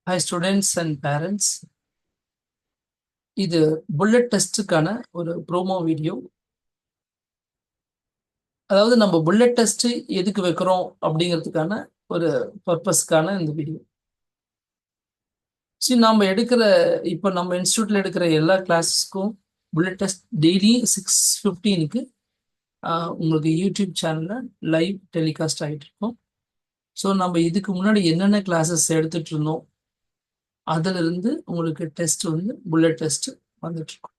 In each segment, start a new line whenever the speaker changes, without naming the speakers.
Hi students and parents. இது bullet டெஸ்ட்டுக்கான ஒரு promo video. அதாவது நம்ம புல்லட் டெஸ்ட் எதுக்கு வைக்கிறோம் அப்படிங்கிறதுக்கான ஒரு பர்பஸ்க்கான இந்த வீடியோ. சரி, இப்போ நம்ம இன்ஸ்டியூட்ல எடுக்கிற எல்லா கிளாஸஸ்க்கும் புல்லட் டெஸ்ட் டெய்லி 6:15க்கு உங்களுக்கு யூடியூப் சேனலில் லைவ் டெலிகாஸ்ட் ஆகிட்டு இருக்கோம். ஸோ நம்ம இதுக்கு முன்னாடி என்னென்ன கிளாஸஸ் எடுத்துட்டு இருந்தோம் அதிலிருந்து உங்களுக்கு டெஸ்ட் புல்லட் டெஸ்ட் வந்துட்டு இருக்கும்.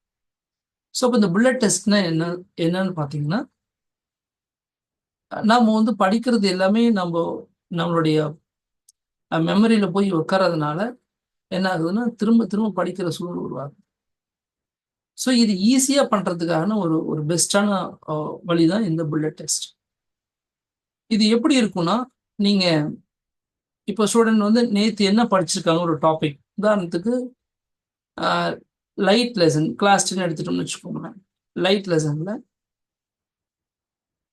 ஸோ இப்போ இந்த புல்லட் டெஸ்ட்னா என்னன்னு பார்த்தீங்கன்னா, நாம படிக்கிறது எல்லாமே நம்மளுடைய மெமரியில போய் உட்காரதுனால என்ன ஆகுதுன்னா திரும்ப திரும்ப படிக்கிற சூழல் உருவாகுது. ஸோ இது ஈஸியா பண்றதுக்கான ஒரு பெஸ்டான வழிதான் இந்த புல்லட் டெஸ்ட். இது எப்படி இருக்கும்னா, நீங்க இப்போ ஸ்டூடெண்ட் நேத்து என்ன படிச்சிருக்காங்க ஒரு டாபிக், உதாரணத்துக்கு லைட் லெசன் கிளாஸ் 10 எடுத்துட்டோம்னு வச்சுக்கோங்களேன். லைட் லெசன்ல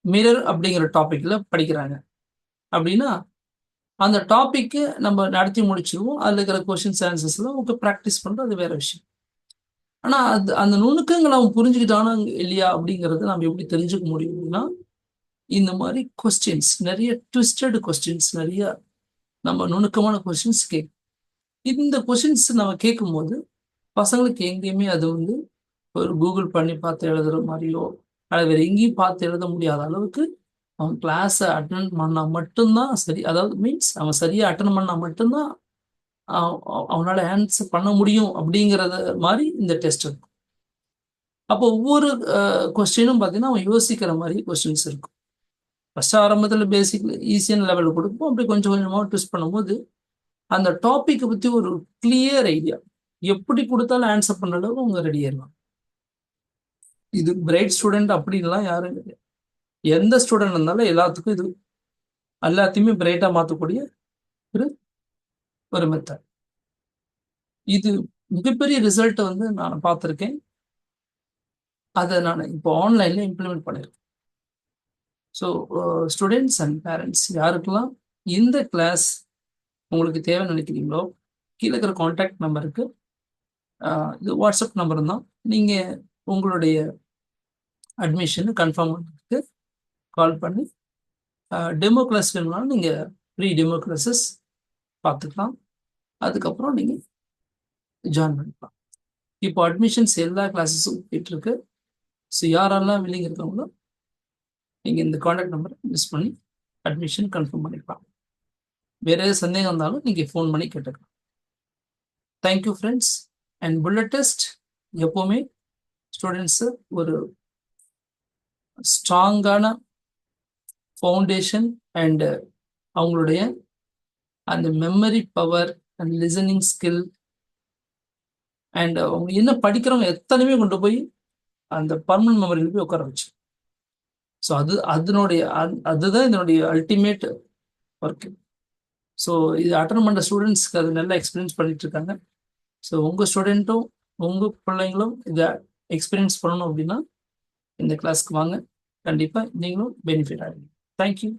மிரர் அப்படிங்கிற டாபிக்ல படிக்கிறாங்க அப்படின்னா, அந்த டாபிக்கு நம்ம நடத்தி முடிச்சிருவோம். அதில் இருக்கிற கொஸ்டின்ஸ் ஆன்சர்ஸ்லாம் உங்களுக்கு ப்ராக்டிஸ் பண்ணுறது அது வேற விஷயம். ஆனால் அந்த நுணுக்கங்களை அவங்க புரிஞ்சுக்கிட்டானா இல்லையா அப்படிங்கிறது நம்ம எப்படி தெரிஞ்சுக்க முடியும்னா, இந்த மாதிரி கொஸ்டின்ஸ் நிறைய ட்விஸ்டட் கொஸ்டின்ஸ், நிறைய நம்ம நுணுக்கமான கொஸ்டின்ஸ் கேட்கும். இந்த கொஸ்டின்ஸ் நம்ம கேட்கும்போது பசங்களுக்கு எங்கேயுமே அது ஒரு கூகுள் பண்ணி பார்த்து எழுதுற மாதிரியோ அல்லது வேற எங்கேயும் பார்த்து எழுத முடியாத அளவுக்கு அவன் கிளாஸை அட்டன் பண்ணால் மட்டும்தான் சரி. அதாவது மீன்ஸ் அவன் சரியாக அட்டன் பண்ணால் மட்டும்தான் அவனால ஆன்சர் பண்ண முடியும் அப்படிங்கிறத மாதிரி இந்த டெஸ்ட் இருக்கும். அப்போ ஒவ்வொரு கொஸ்டினும் பார்த்தீங்கன்னா அவன் யோசிக்கிற மாதிரி கொஸ்டின்ஸ் இருக்கும். ஃபர்ஸ்ட் ஆரம்பத்தில் பேசிக் ஈஸியான லெவலில் கொடுப்போம். அப்படி கொஞ்சம் கொஞ்சமாக ட்விஸ்ட் பண்ணும்போது அந்த டாப்பிக்கை பற்றி ஒரு கிளியர் ஐடியா, எப்படி கொடுத்தாலும் ஆன்சர் பண்ண அளவுக்கு அவங்க ரெடி ஆயிடலாம். இது பிரைட் ஸ்டூடெண்ட் அப்படின்லாம் யாரும் கிடையாது. எந்த ஸ்டூடெண்ட் இருந்தாலும் எல்லாத்துக்கும் இது எல்லாத்தையுமே பிரைட்டா மாற்றக்கூடிய ஒரு மெத்தட். இது மிகப்பெரிய ரிசல்ட் நான் பார்த்துருக்கேன். அதை நான் இப்போ ஆன்லைன்ல இம்ப்ளிமெண்ட் பண்ணியிருக்கேன். ஸோ ஸ்டூடெண்ட்ஸ் அண்ட் பேரண்ட்ஸ் யாருக்கெல்லாம் இந்த கிளாஸ் உங்களுக்கு தேவை நினைக்கிறீங்களோ, கீழே இருக்கிற கான்டாக்ட் நம்பருக்கு, இது வாட்ஸ்அப் நம்பர் தான், நீங்கள் உங்களுடைய அட்மிஷன் கன்ஃபார்ம் பண்ணுறதுக்கு கால் பண்ணி டெமோ கிளாஸ் வேணும்னாலும் நீங்கள் ப்ரீ டெமோ கிளாஸஸ் பார்த்துக்கலாம். அதுக்கப்புறம் நீங்கள் ஜாயின் பண்ணிக்கலாம். இப்போ அட்மிஷன்ஸ் எல்லா கிளாஸஸும் போயிட்டு இருக்கு. ஸோ யாரெல்லாம் வில்லிங் இருக்காங்களோ நீங்கள் இந்த கான்டாக்ட் நம்பரை மிஸ் பண்ணி அட்மிஷன் கன்ஃபார்ம் பண்ணிக்கலாம். வேற ஏதாவது சந்தேகம் இருந்தாலும் நீங்கள் ஃபோன் பண்ணி கேட்டுக்கலாம். Thank you friends. And bullet test எப்போவுமே ஸ்டூடெண்ட்ஸு ஒரு ஸ்ட்ராங்கான ஃபவுண்டேஷன் அண்ட் அவங்களுடைய அந்த memory power and listening skill and அவங்க என்ன படிக்கிறவங்க எத்தனையுமே கொண்டு போய் அந்த பர்மனன்ட் மெமரியில் போய் உட்கார வச்சு. ஸோ அதுதான் இதனுடைய அல்டிமேட் ஒர்க்கு. ஸோ இது அட்டன் பண்ணுற ஸ்டூடெண்ட்ஸ்க்கு அது நல்லா எக்ஸ்பீரியன்ஸ் பண்ணிட்டு இருக்காங்க. ஸோ உங்கள் ஸ்டூடெண்ட்டும் உங்கள் பிள்ளைங்களும் இதை எக்ஸ்பீரியன்ஸ் பண்ணணும் அப்படின்னா இந்த கிளாஸ்க்கு வாங்க. கண்டிப்பாக நீங்களும் பெனிஃபிட் ஆகிடும். தேங்க்யூ.